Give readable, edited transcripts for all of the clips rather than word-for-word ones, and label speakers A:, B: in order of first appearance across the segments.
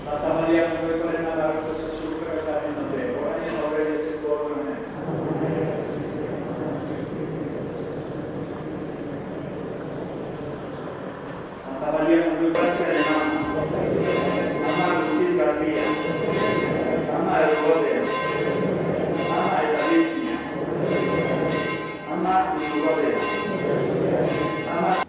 A: Santa Maria Contemporánea de la Rosa Super Caminante, orain aurreretzeko orduan. Santa Maria Contemporánea Ama guztiz garbia, ama errodea, ama eta virginia, ama izugodea, ama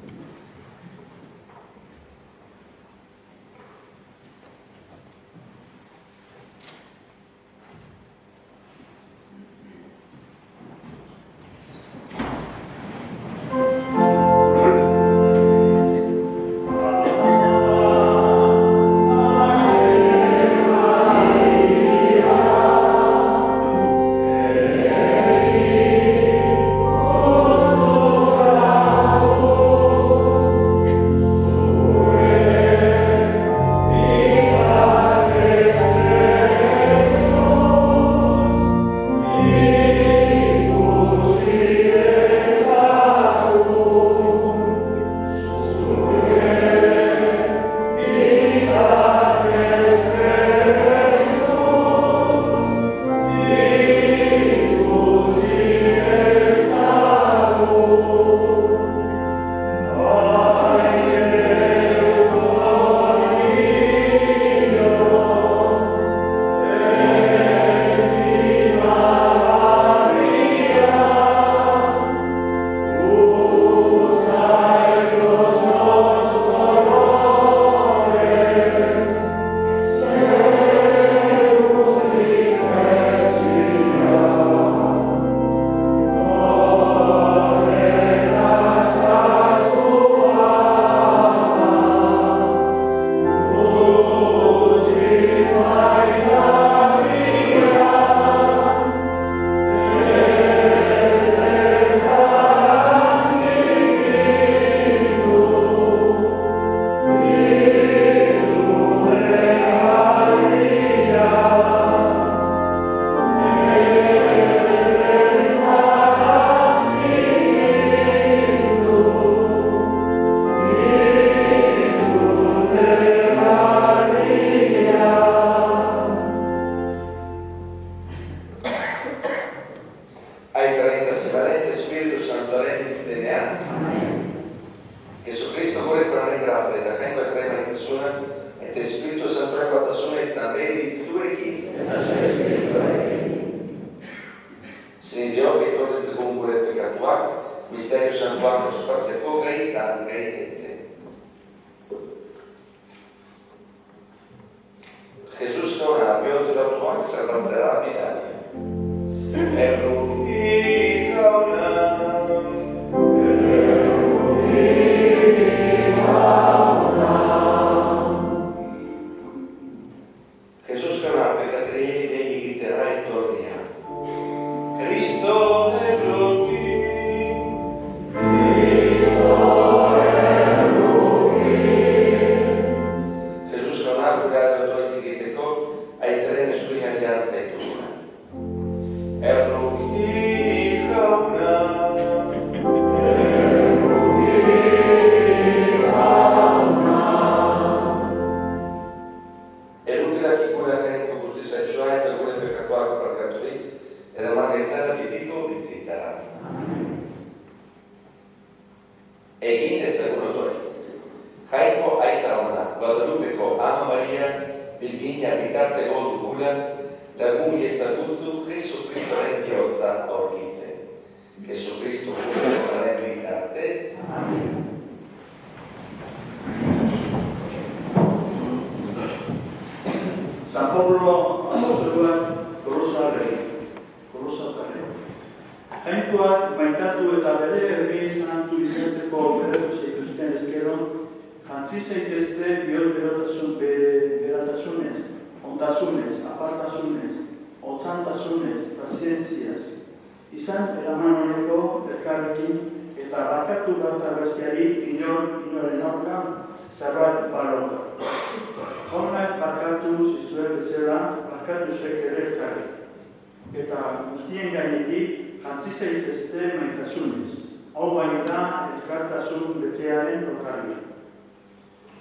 A: hau bai da elkartasun betearen lokarria.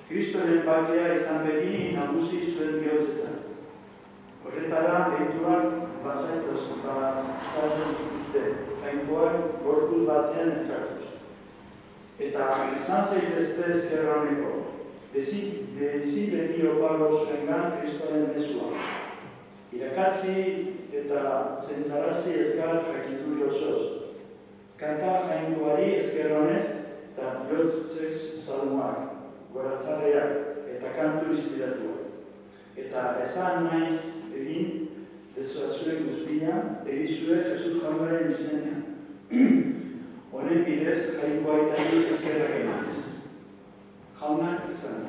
A: Kristoren bakea izan begi nagusi zuen Eta izan zaitezte ezkerraneko, beti opago zuengan Kristoren mezua. Irakatzi eta zentzarazi elkar jakituri osoz. Kanta jainkoari ezkerronez eta bihotzez salmoak, goratzarreak eta kantu inspiratuak. Eta esan naiz egin, dezuazue guztia, egizue Jesus Jaunaren izenean. Honen bidez jainkoa itari ezkerrak emanez. Jaunak izan.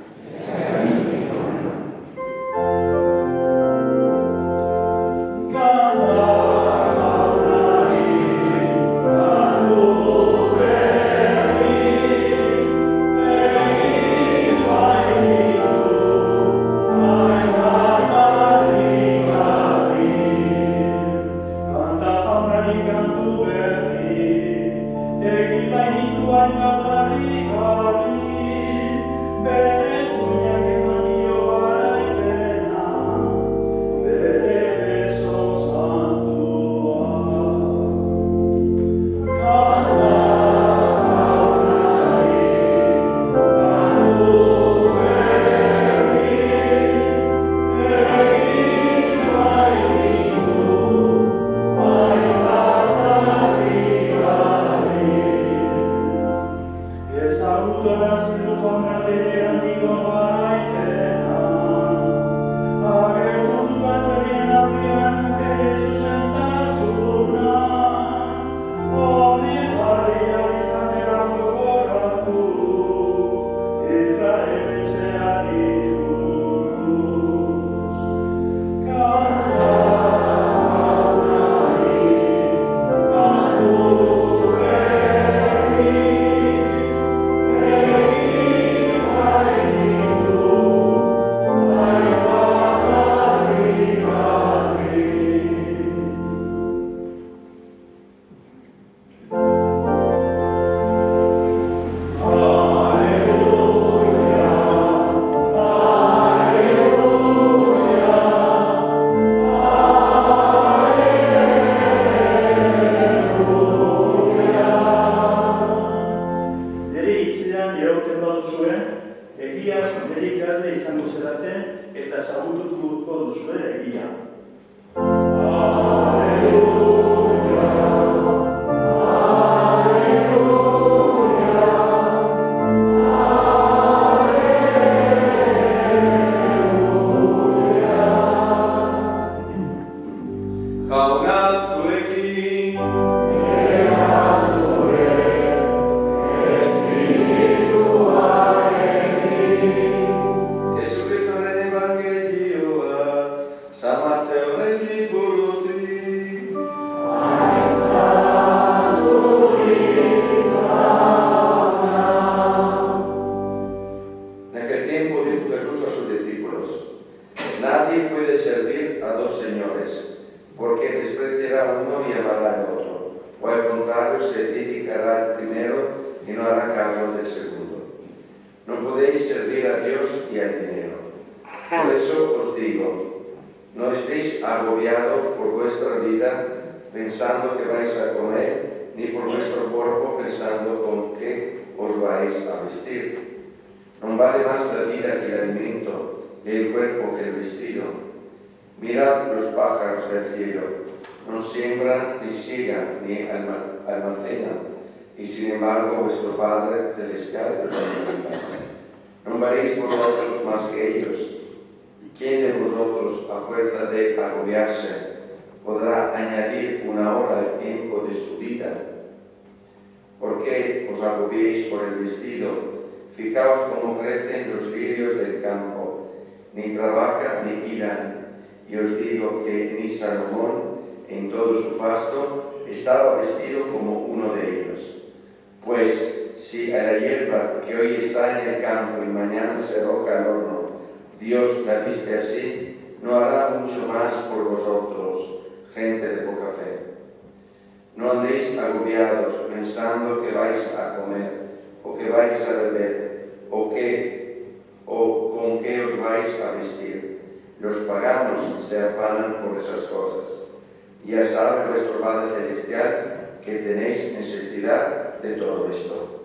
B: Ya sabe vuestro Padre Celestial que tenéis necesidad de todo esto.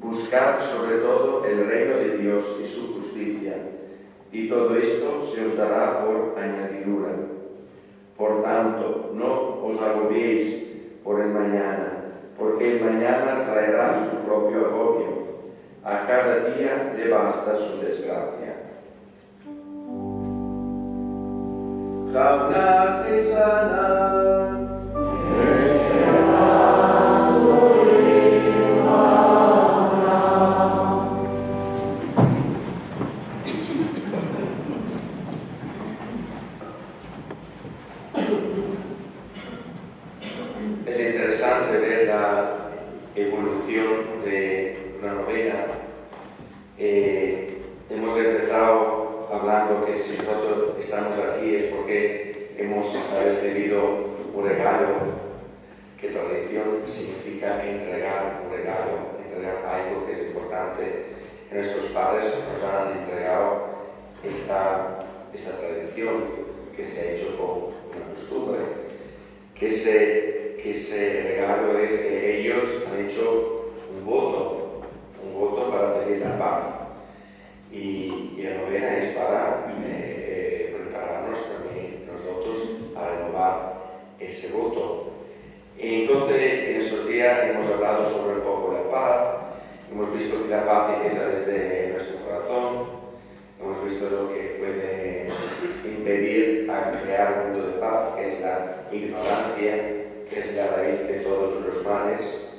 B: Buscad sobre todo el reino de Dios y su justicia, y todo esto se os dará por añadidura. Por tanto, no os agobiéis por el mañana, porque el mañana traerá su propio agobio. A cada día le basta su desgracia. Jauna Tisana. Es interesante ver la evolución de una novena. Hemos empezado hablando que si nosotros estamos aquí es porque hemos recibido un regalo, que tradición significa entregar un regalo, entregar algo que es importante. Nuestros padres nos han entregado esta tradición que se ha hecho con una costumbre, que ese regalo es que ellos han hecho un voto para pedir la paz. Y la novena es para prepararnos también nosotros a renovar ese voto. Y entonces, en estos días hemos hablado sobre un poco la paz, hemos visto que la paz empieza desde nuestro corazón, hemos visto lo que puede impedir a crear un mundo de paz, que es la ignorancia, que es la raíz de todos los males.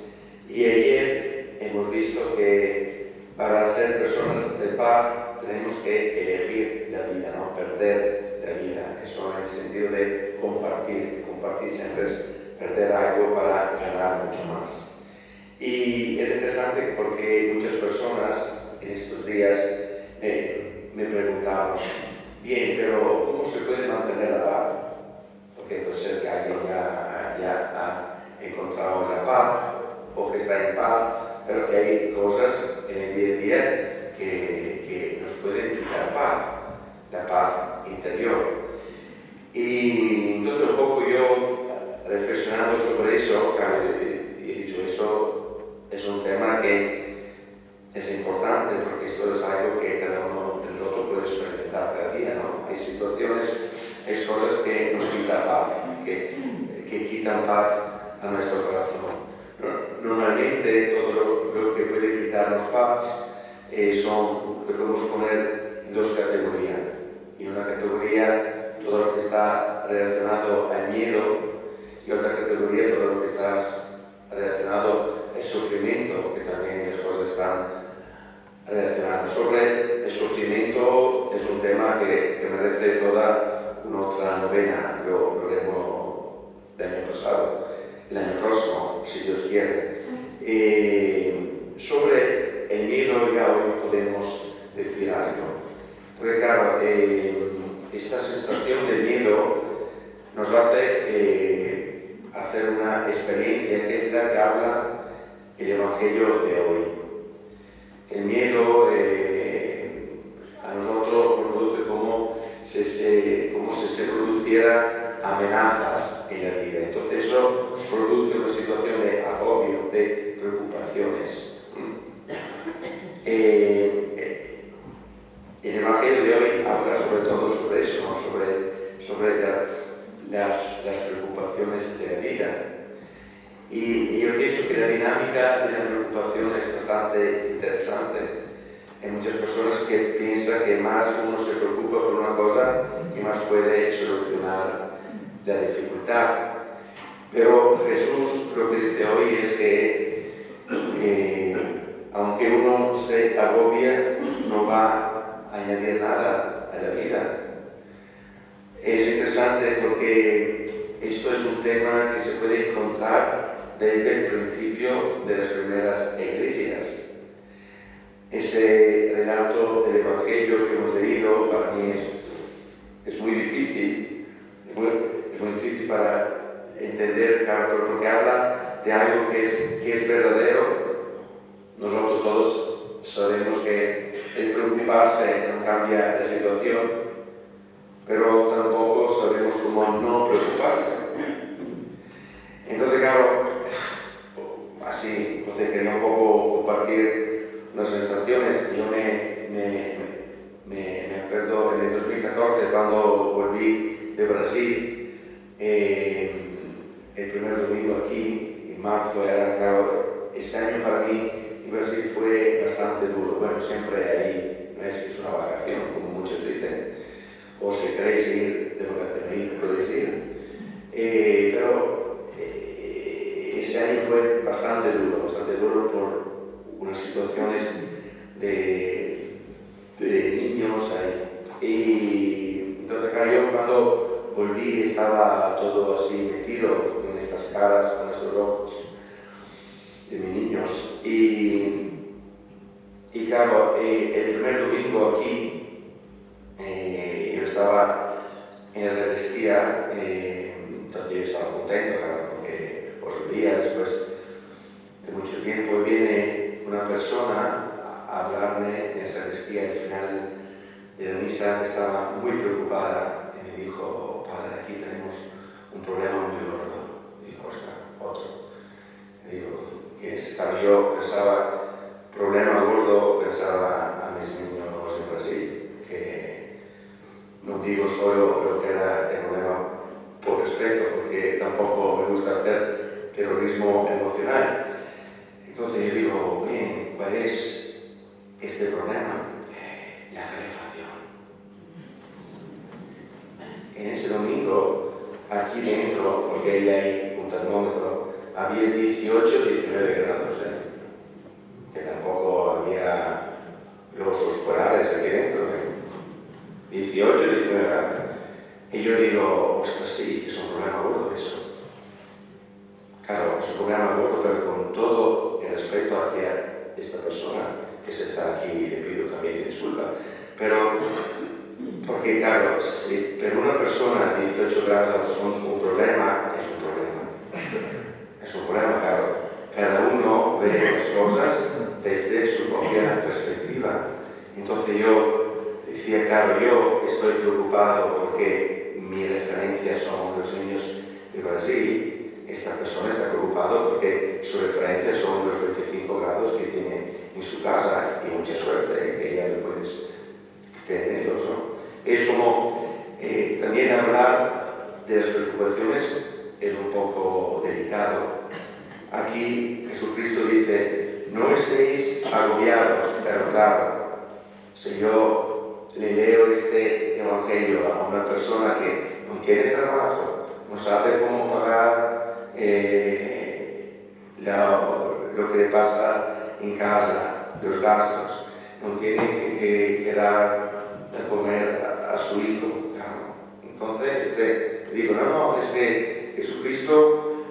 B: Y ayer hemos visto que para ser personas de paz tenemos que elegir la vida, no perder la vida. Eso en el sentido de compartir. Compartir siempre es perder algo para ganar mucho más. Y es interesante porque muchas personas en estos días me preguntaban, bien, pero ¿cómo se puede mantener la paz? Porque puede ser que alguien ya ha encontrado la paz o que está en paz, pero que hay cosas en el día a día que nos pueden quitar paz, la paz interior. Y entonces un poco yo, reflexionando sobre eso, he dicho, eso es un tema que es importante porque esto es algo que cada uno de nosotros puede experimentar cada día, ¿no? Hay situaciones, hay cosas que nos quitan paz, que quitan paz a nuestro corazón. Normalmente todo lo que puede quitarnos paz lo podemos poner en dos categorías. En una categoría todo lo que está relacionado al miedo y otra categoría todo lo que está relacionado al sufrimiento, que también las cosas están relacionadas. Sobre el sufrimiento es un tema que merece toda una otra novena. Lo haremos el año pasado, el año próximo, si Dios quiere. Sobre el miedo ya hoy podemos decir algo. Porque claro, esta sensación de miedo nos hace hacer una experiencia que es la que habla el Evangelio de hoy. El miedo a nosotros nos produce como si se produciera amenazas en la vida. Entonces eso produce una situación de agobio, de preocupaciones. El Evangelio de hoy habla sobre todo sobre eso, ¿no? sobre las preocupaciones de la vida. Y yo pienso que la dinámica de la preocupación es bastante interesante. Hay muchas personas que piensan que más uno se preocupa por una cosa y más puede solucionar la dificultad. Pero Jesús lo que dice hoy es que aunque uno se agobia, no va a añadir nada a la vida. Es interesante porque esto es un tema que se puede encontrar desde el principio de las primeras iglesias. Ese relato del Evangelio que hemos leído para mí es muy difícil, es muy difícil para entender, claro, porque habla de algo que es verdadero. Nosotros todos sabemos que el preocuparse no cambia la situación, pero tampoco sabemos cómo no preocuparse. Entonces, claro, así, quería un poco compartir las sensaciones. Yo me acuerdo en el 2014 cuando volví de Brasil, el primer domingo aquí, en marzo, era claro, este año para mí en Brasil fue bastante duro. Bueno, siempre ahí, no es que es una vacación, como muchos dicen, o si queréis ir de vacación ahí, podéis ir. Pero ese año fue bastante duro por unas situaciones de niños ahí. Y entonces, claro, yo cuando volví estaba todo así metido con estas caras, con estos ojos de mis niños. Y claro, el primer domingo aquí, yo estaba en la sacristía, entonces yo estaba contento, claro, porque os veía después de mucho tiempo y viene una persona a hablarme en la sacristía al final de la misa, que estaba muy preocupada y me dijo: padre, aquí tenemos un problema muy gordo. Digo: ostras, otro. Digo: ¿qué es? Claro, yo pensaba, problema gordo, pensaba a mis niños en Brasil, que no digo solo lo que era el problema por respeto, porque tampoco me gusta hacer terrorismo emocional. Entonces yo digo: bien, ¿cuál es este problema? La calefacción. En ese domingo, aquí dentro, porque ahí hay un termómetro, había 18, 19 grados, que tampoco había los polares aquí dentro, 18, 19 grados. Y yo digo: ostras, sí, es un problema gordo eso. Claro, es un problema gordo, pero con todo el respeto hacia esta persona que se está aquí, le pido también que disculpa. Pero, porque claro, si para una persona 18 grados son un problema, es un problema. Es un problema, claro. Cada uno ve las cosas desde su propia perspectiva. Entonces yo decía: claro, yo estoy preocupado porque mi referencia son los niños de Brasil. Esta persona está preocupada porque su referencia son los 25 grados que tiene en su casa, y mucha suerte que ella lo puedes tenerlos, ¿no? Es como también hablar de las preocupaciones es un poco delicado. Aquí Jesucristo dice: no estéis agobiados, pero claro, si yo le leo este evangelio a una persona que no tiene trabajo, no sabe cómo pagar lo que le pasa en casa, los gastos, no tiene que dar de comer a su hijo, claro. Entonces digo: no, es que Jesucristo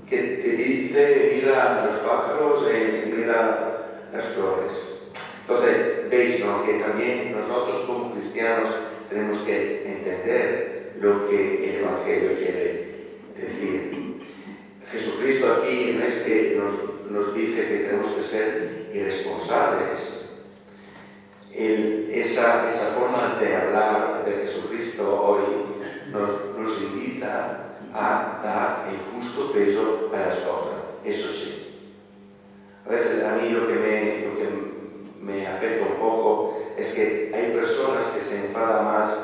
B: que te dice: mira los pájaros y mira las flores. Entonces veis, ¿no?, que también nosotros como cristianos tenemos que entender lo que el Evangelio quiere decir. Jesucristo aquí no es que nos dice que tenemos que ser irresponsables. Esa forma de hablar de Jesucristo hoy nos invita a dar el justo peso a las cosas. Eso sí. A veces a mí lo que me afecta un poco es que hay personas que se enfadan más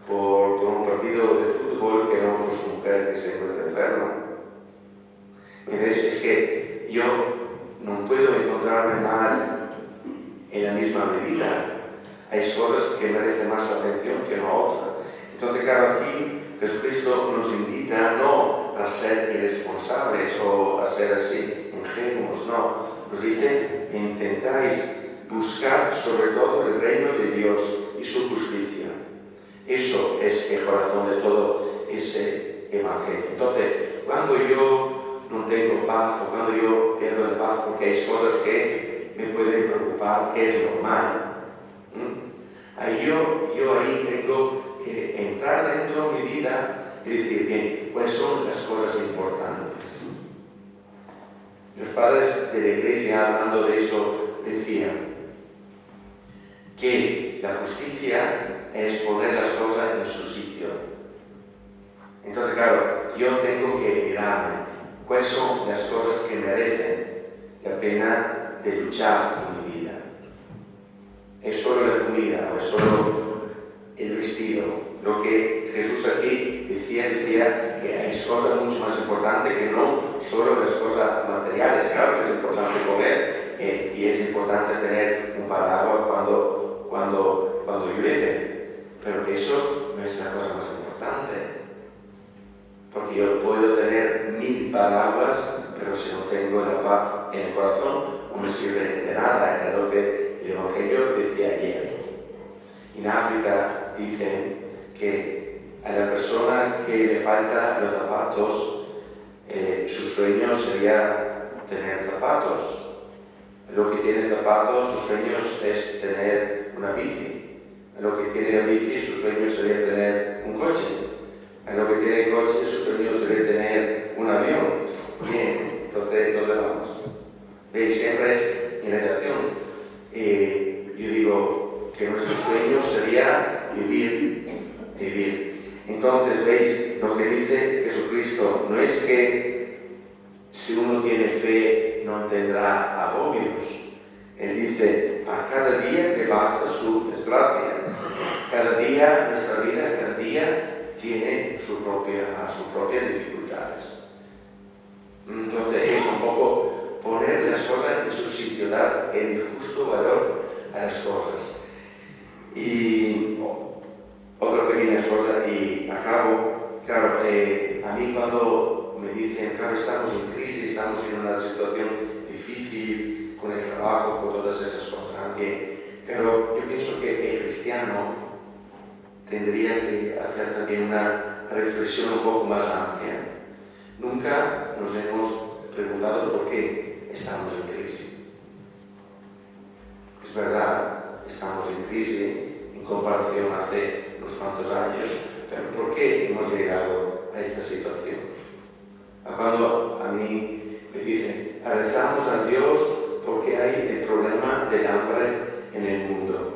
B: por un partido de fútbol que no por su mujer que se encuentra enferma. Es que yo no puedo encontrarme mal en la misma medida. Hay cosas que merecen más atención que no otras. Entonces, claro, aquí Jesucristo nos invita no a ser irresponsables o a ser así ingenuos, no. Nos dice: intentáis buscar sobre todo el reino de Dios y su justicia. Eso es el corazón de todo ese evangelio. Entonces, cuando yo no tengo paz, o cuando yo pierdo la paz porque hay cosas que me pueden preocupar, que es normal, ahí yo ahí tengo que entrar dentro de mi vida y decir: bien, ¿cuáles son las cosas importantes? Los padres de la Iglesia, hablando de eso, decían que la justicia es poner las cosas en su sitio. Entonces, claro, yo tengo que mirarme cuáles son las cosas que merecen la pena de luchar en mi vida. es solo la comida o es solo el vestido. Lo que Jesús aquí decía que hay cosas mucho más importantes que no solo las cosas materiales. Claro que es importante comer y es importante tener un paraguas cuando llueve, pero que eso no es la cosa más importante. Porque yo puedo tener 1000 paraguas, pero si no tengo la paz en el corazón, no me sirve de nada. Era lo que el Evangelio decía ayer. En África dicen que a la persona que le falta los zapatos, su sueño sería tener zapatos. Lo que tiene zapatos, sus sueños es tener una bici. Lo que tiene la bici, su sueño sería tener un coche. Lo que tiene el coche, su sueño sería tener un avión. Bien, entonces, ¿dónde vamos? ¿Veis? Siempre es en relación. Yo digo que nuestro sueño sería vivir. Entonces, ¿veis? Lo que dice Jesucristo no es que si uno tiene fe no tendrá agobios. Él dice, para cada día que basta su desgracia. Cada día, nuestra vida, cada día tiene sus propias dificultades. Entonces es un poco poner las cosas en su sitio, dar el justo valor a las cosas. Y otra pequeña cosa, y acabo, claro, a mí cuando me dicen, claro, estamos en crisis, estamos en una situación difícil con el trabajo, con todas esas cosas también, pero yo pienso que el cristiano tendría que hacer también una reflexión un poco más amplia. Nunca nos hemos preguntado por qué estamos en crisis. Es verdad, estamos en crisis en comparación hace unos cuantos años, pero ¿por qué hemos llegado a esta situación? Cuando a mí me dicen, rezamos a Dios porque hay el problema del hambre en el mundo.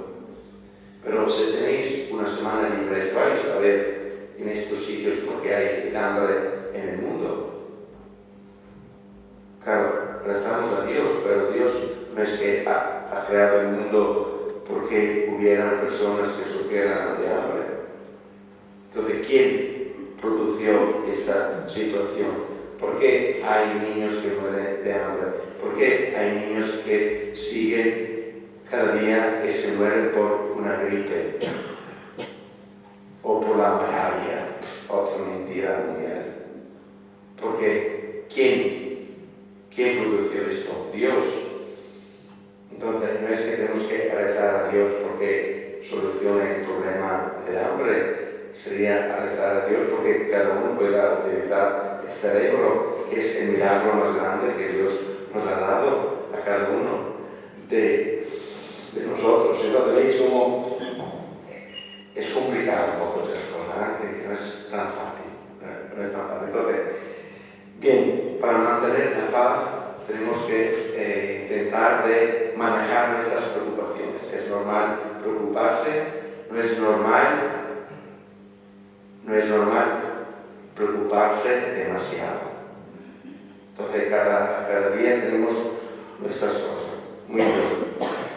B: Pero si tenéis una semana libre, vais a ver en estos sitios por qué hay el hambre en el mundo. Claro, rezamos a Dios, pero Dios no es que ha creado el mundo porque hubieran personas que sufrieran de hambre. Entonces, ¿quién produjo esta situación? ¿Por qué hay niños que mueren de hambre? ¿Por qué hay niños que siguen cada día que se mueren por una gripe o por la malaria? Otra mentira mundial. Porque ¿quién produjo esto? Dios. Entonces no es que tenemos que rezar a Dios porque solucione el problema del hambre, sería rezar a Dios porque cada uno pueda utilizar el cerebro, que es el milagro más grande que Dios nos ha dado a cada uno de nosotros. Entonces veis cómo es complicado un poco estas cosas, que no es tan fácil. Entonces, bien, para mantener la paz tenemos que intentar de manejar nuestras preocupaciones. Es normal preocuparse, no es normal preocuparse demasiado. Entonces cada día tenemos nuestras cosas. Muy bien.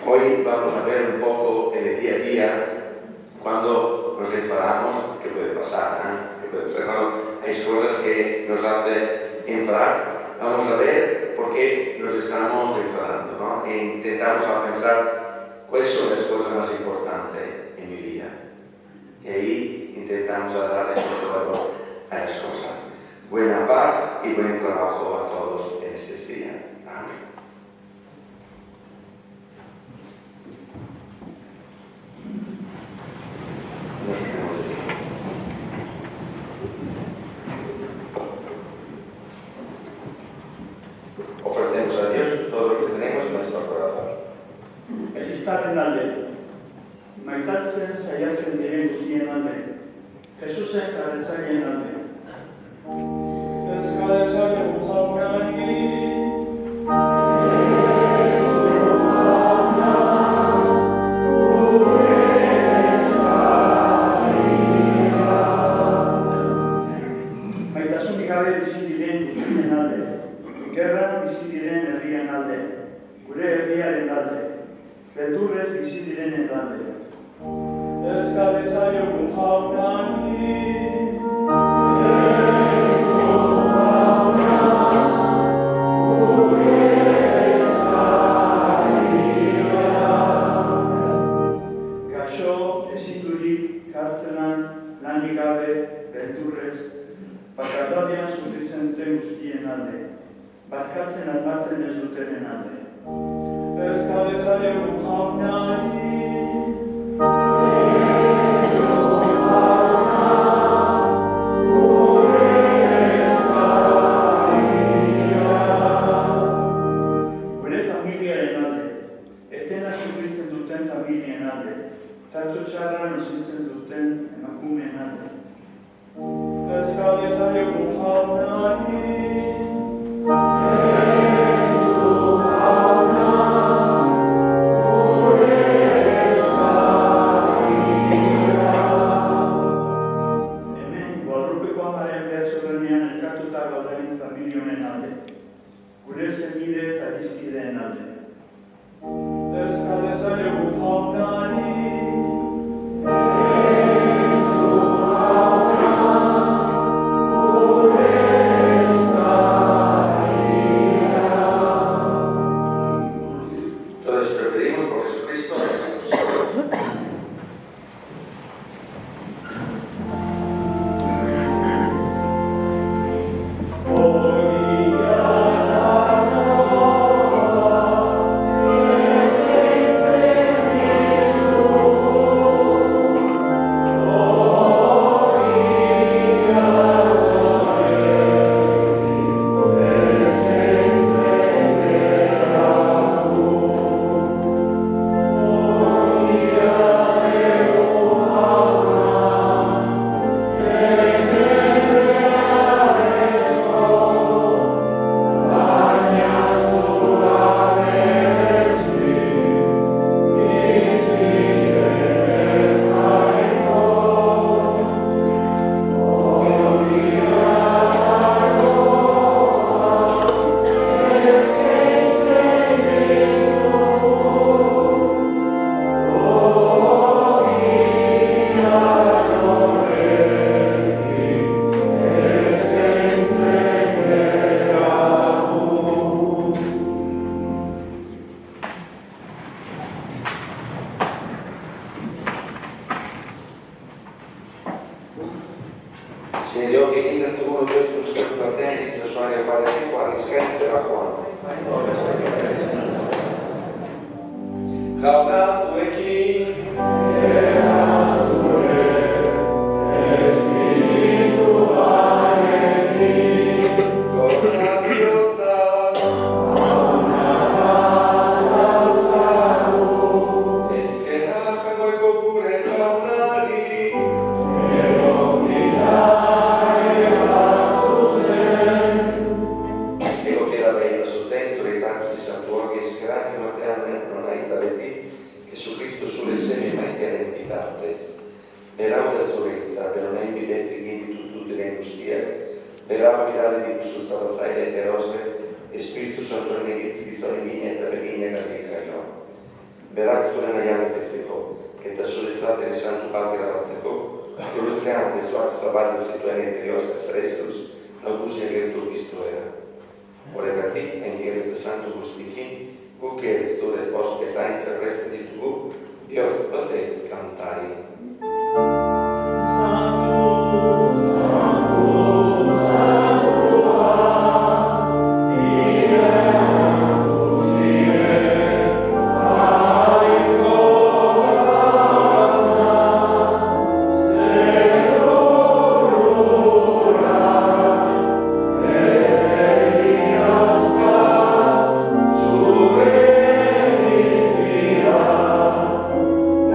B: Hoy vamos a ver un poco en el día a día cuando nos enfadamos, qué puede pasar, ¿Qué puede ser? Hay cosas que nos hacen enfadar. Vamos a ver por qué nos estamos enfadando, ¿no? E intentamos pensar cuáles son las cosas más importantes en mi vida. Y ahí intentamos darle nuestro valor a las cosas. Buena paz y buen trabajo a todos en este día. Amén. Ofrecemos a Dios todo lo que tenemos en nuestro corazón.
A: Elizaren alde, maitatzen saiatzen diren guztien alde, Jesusen jarretzaileen alde. Euskal Herriaren jaunari, maitasunik gabe bizi diren guztien alde, gerran bizi diren herrien alde, gure herriaren alde, beldurrez bizi diren ziren alde. Euskal ezaiogun jaunari, kartzelan, lanik gabe, beldurrez, bakardadian sufritzen duten guztien alde, barkatzen albatzen ez dutenen alde. Euskal ezaiogun jaunari, gure familiaren alde, etena sufritzen duten familien alde, tartu txarra nozitzen duten emakumeen alde. Euskal ezaiogun jaunari, hemen Guadalupeko amaren behar sobernean elkartuta gaudaren familionen alde, gure zenide eta bizkideen alde. Euskal ezaiogun jaunari,
B: Signor, che in questo modo Gesù sta battendo il suo padre che quali scherzi racconta. Jauna zuekin, espiritu barekin, gora bihotza, ezkerra jagoeko gure jaunari, berau da zurezza, per non invidenzi quindi tutti le angustie, berau abitare di questo stato zaile e rose, e Spirito Santo negizzi di sole vignetta per vigna di Caio. Berak sole na jame teseko, che da sole state di Santo Padre la razeko, che lo ziamo de suac sabadio situare interiostes restus, naugusia virtu istruera. Oregati, engere de Santo Gustichi, cu che il sole post e tainza preste di tu, Dios potez cantare.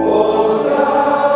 C: Osa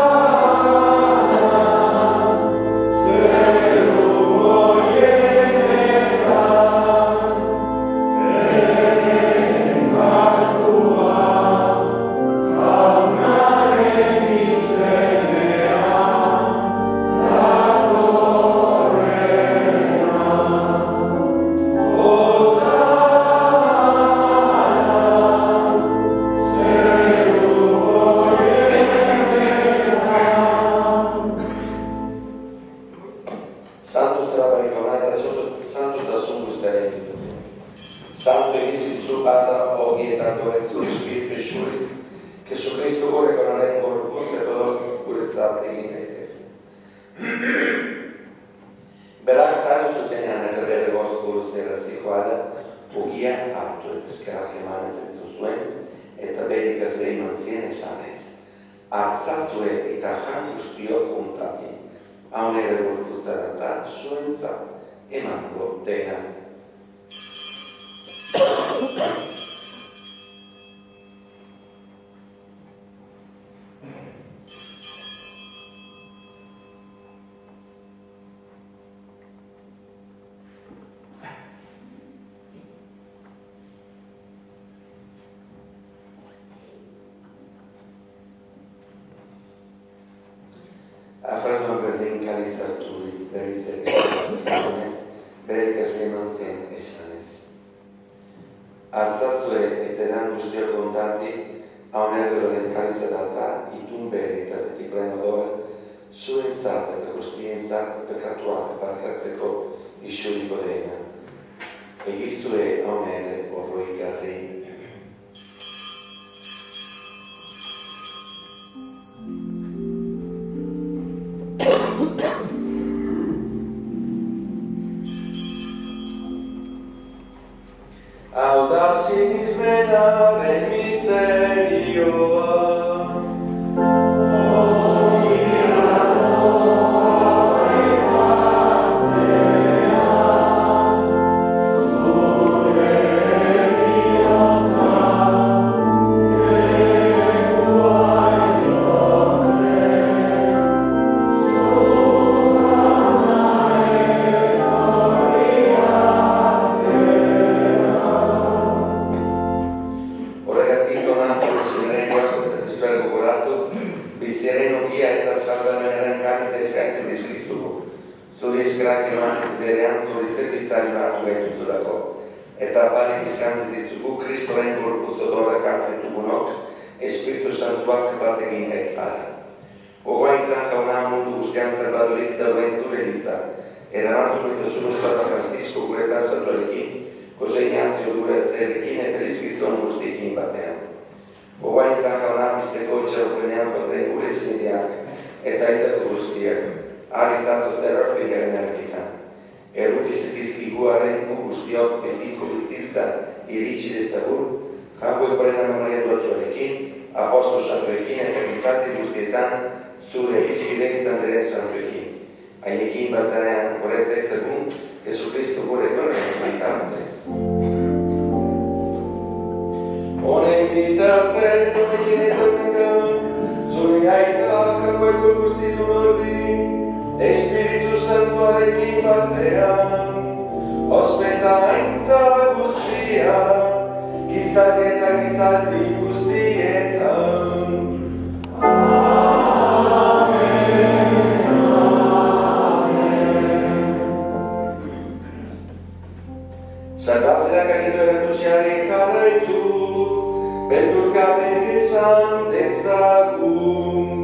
B: zera zijoara, ogia hartu eta eskerrak emanez ditu zuen, eta bere ikasle eman zien esanez. Hartzatzue eta jan guztiok kontati, haun ere gortu zarata zuentzat emango dena. Afraduan berdin kaliz harturik berriz egizionez, bere ikasle eman zien esanez. Hartzatzue eta edan guztiok kontati, haun erberoren kalizatata, itun bere eta betikoren odore, zuen zart eta guztien zart pekatuak barkatzeko isuriko dena. Egizue haun ere horroik arri. Audacinis venare misterioa. Eta banek izkantzen ditzugu, Kristoren gorpuz odorak hartzen dugunok, Espiritu Santuak bat egin gaitzara. Ogoa izan jauna mundu guztian zerbadurik dauen zure ditza, eramantzun dituzun Santa Francisco gure eta santorekin, Jose Ignacio dure zerrekin eta lizkizon guztiekin batean. Ogoa izan jauna bizteko itxarupenean batren gure zinideak eta idako guztiak, ahal izan zozer orfegaren erditan. Erukizikizkiguaren gu guztiok betiko bizitza iritsi dezagun, jango ekorena memoria dutxoarekin, apostol santuekin eta gizarte guztietan zure izkide izan diren santuekin. Haiekin batarean gorez ezagun, Jesucristo gure koren bitartez. Honen bitartez, honekin etornekan, zure aita jangoeko guztitu nordi, Espiritu Santuarekin batean, ospeta aintza guztia, gizaldi eta gizaldi guztietan. Amen, amen. Salbatzeak agindu eratusiari jarraituz, beldurgabek esan dezagun.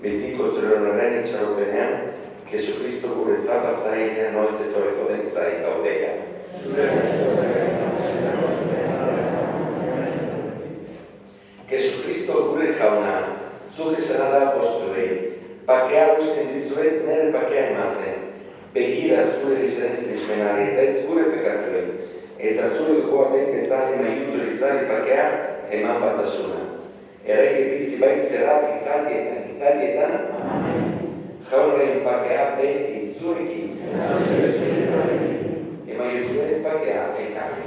B: Betiko zure itxaropenean, Jesucristo gure zapazainea noiz etorreko den zai gaudea. Jesucristo gure jauna, zure zenada izan zinezpenari, eta ez gure pekatuen, eta zure gogoa den bezari nahi izari pakea eman batasuna. Errege bizi baitzerak izaldietan, jaurren pakea beti zurekin. Eman zure pakea ekari.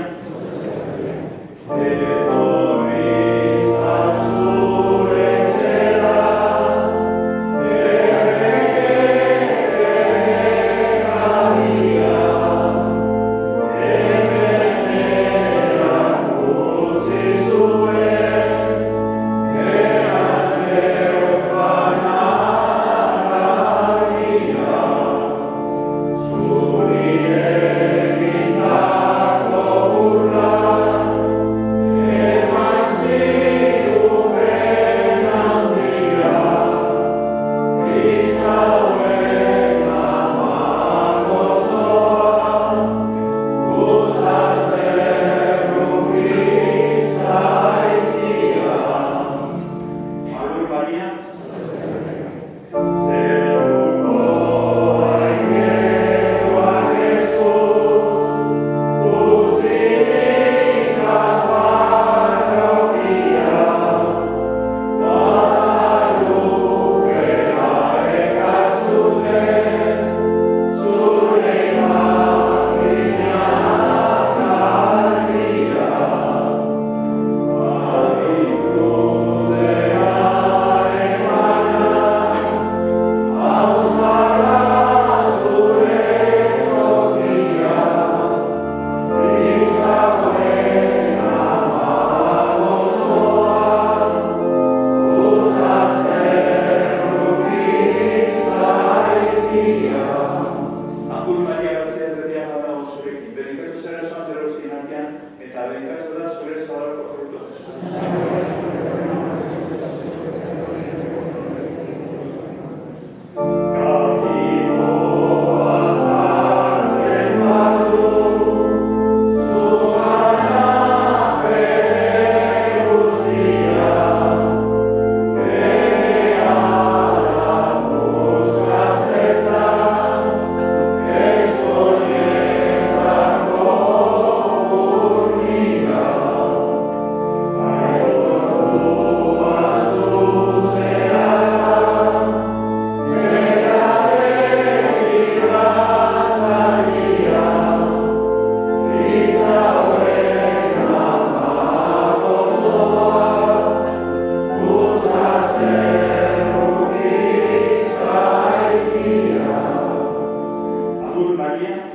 A: María. Et nobis asur excella,
C: Maria.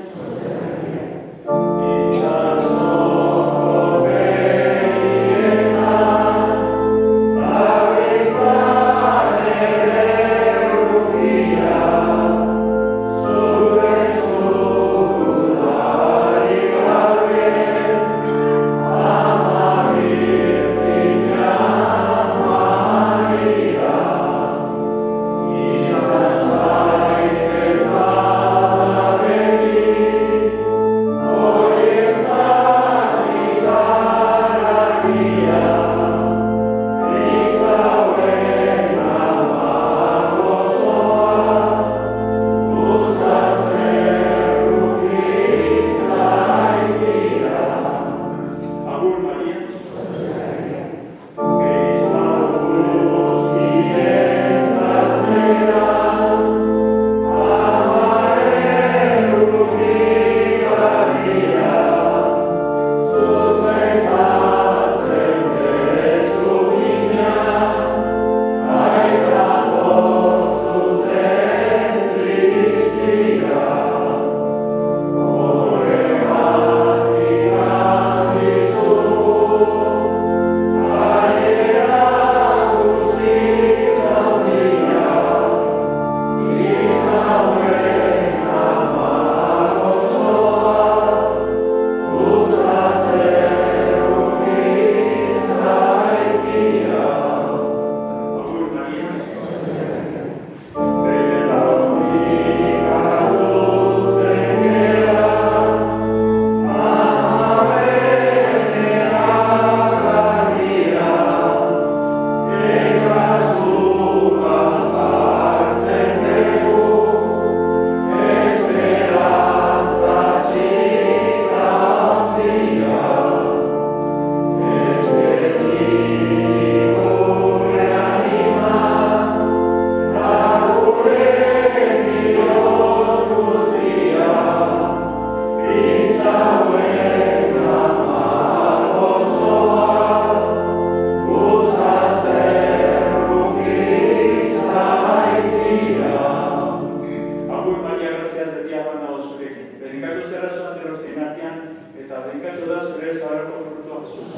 A: nekatu da zure zaharko frutua, Jesus.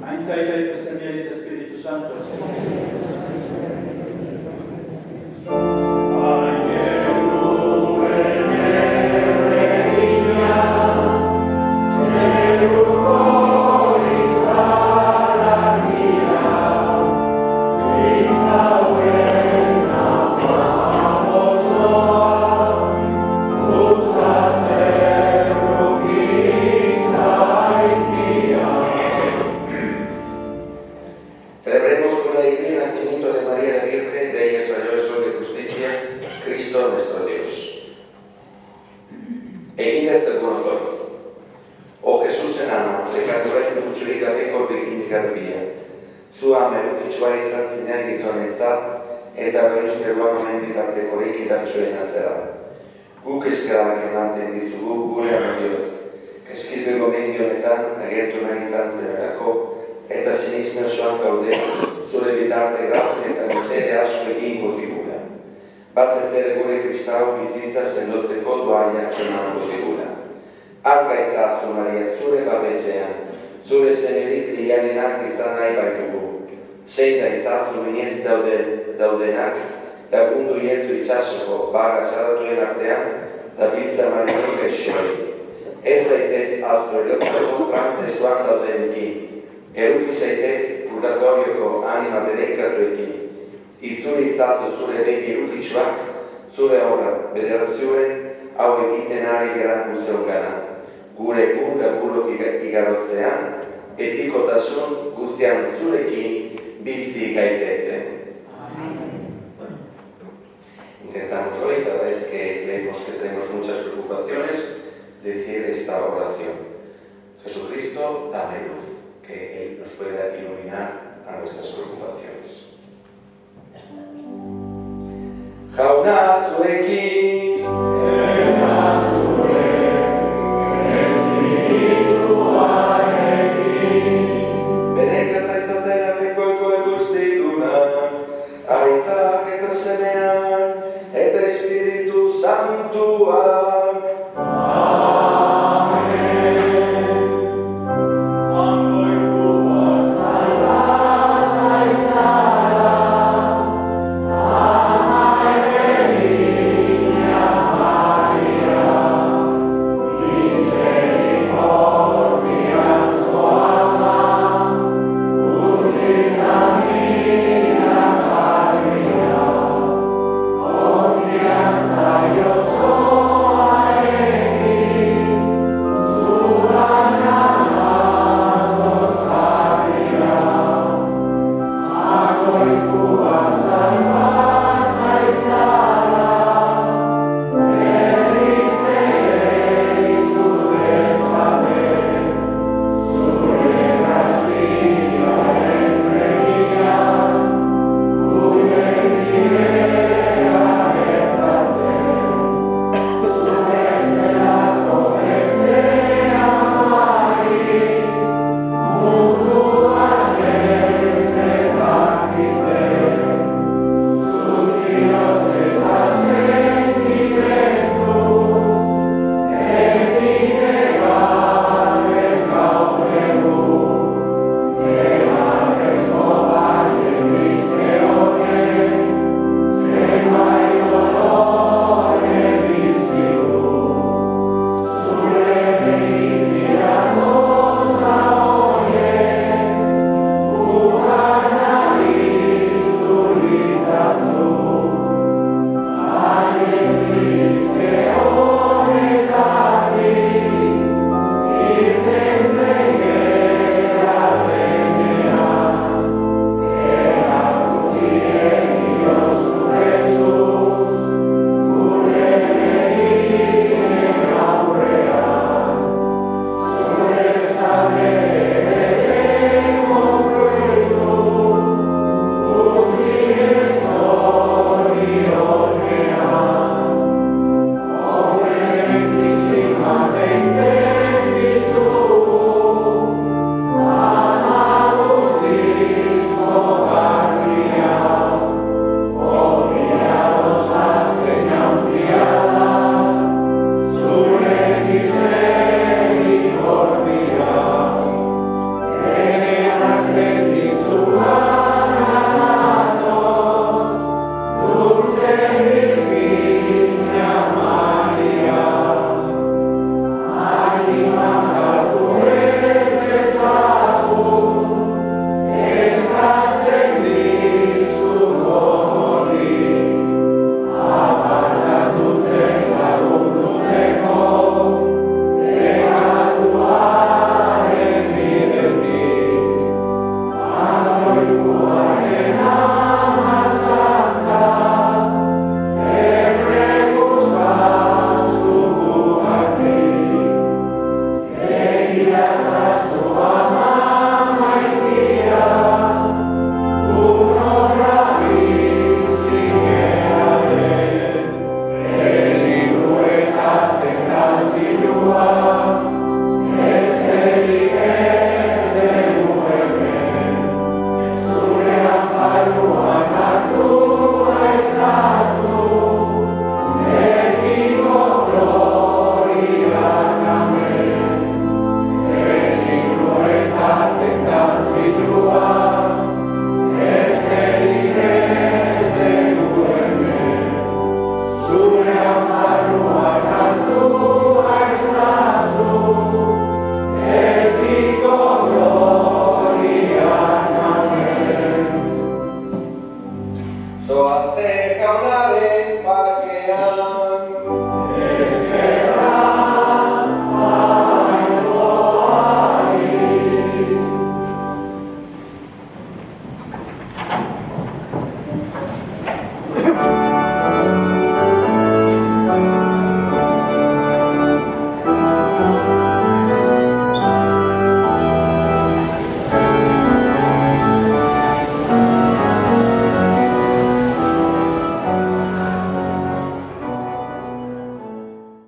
A: Aintza itarik semilla eta Espiritu Santo.
B: Celebremos con alegría el nacimiento de María la Virgen, de ella salió el sol de justicia, Cristo nuestro Dios. Egin ezaguna goiz. O Jesusen ama, lekatuaren gutxurik gabeko begin garbia. Zua merukitsua izan zinean gizonentzat, eta behin zeruan honen bitartekorik idatxoen atzera. Guk eskerak ematen dizugu gure amodioz. Eskilbe gomendio honetan agertu nahi izan zenerako, eta sinisme osoan gaude, zure bitarte grazia eta mesede asko egingo digula. Batez ere gure kristau bizitza sendotzeko doaiak emango digula. Arga itzazu, Maria, zure babesean, zure semerik lianenak izan nahi baitugu. Zein da itzazu minez daudenak, lagundu Jesu itxasoko baga saratuen artean, da biltza Maria gaixoei. Ez zaitez azto erotzeko frantzesuan daudenekin. Eruki zaitez purgatorioko anima bedenkatuekin. Izuri izazu zure begi erukitsuak, zure obra bederazioen hau egiten ari geran guzion gana. Gure egun gabulok igarotzean, etikotasun guzian zurekin bizi gaitezen. Intentamos hoy, cada vez que vemos que tenemos muchas preocupaciones, decir esta oración. Jesucristo, dame luz, que Él nos pueda iluminar a nuestras preocupaciones. Jauna zuekin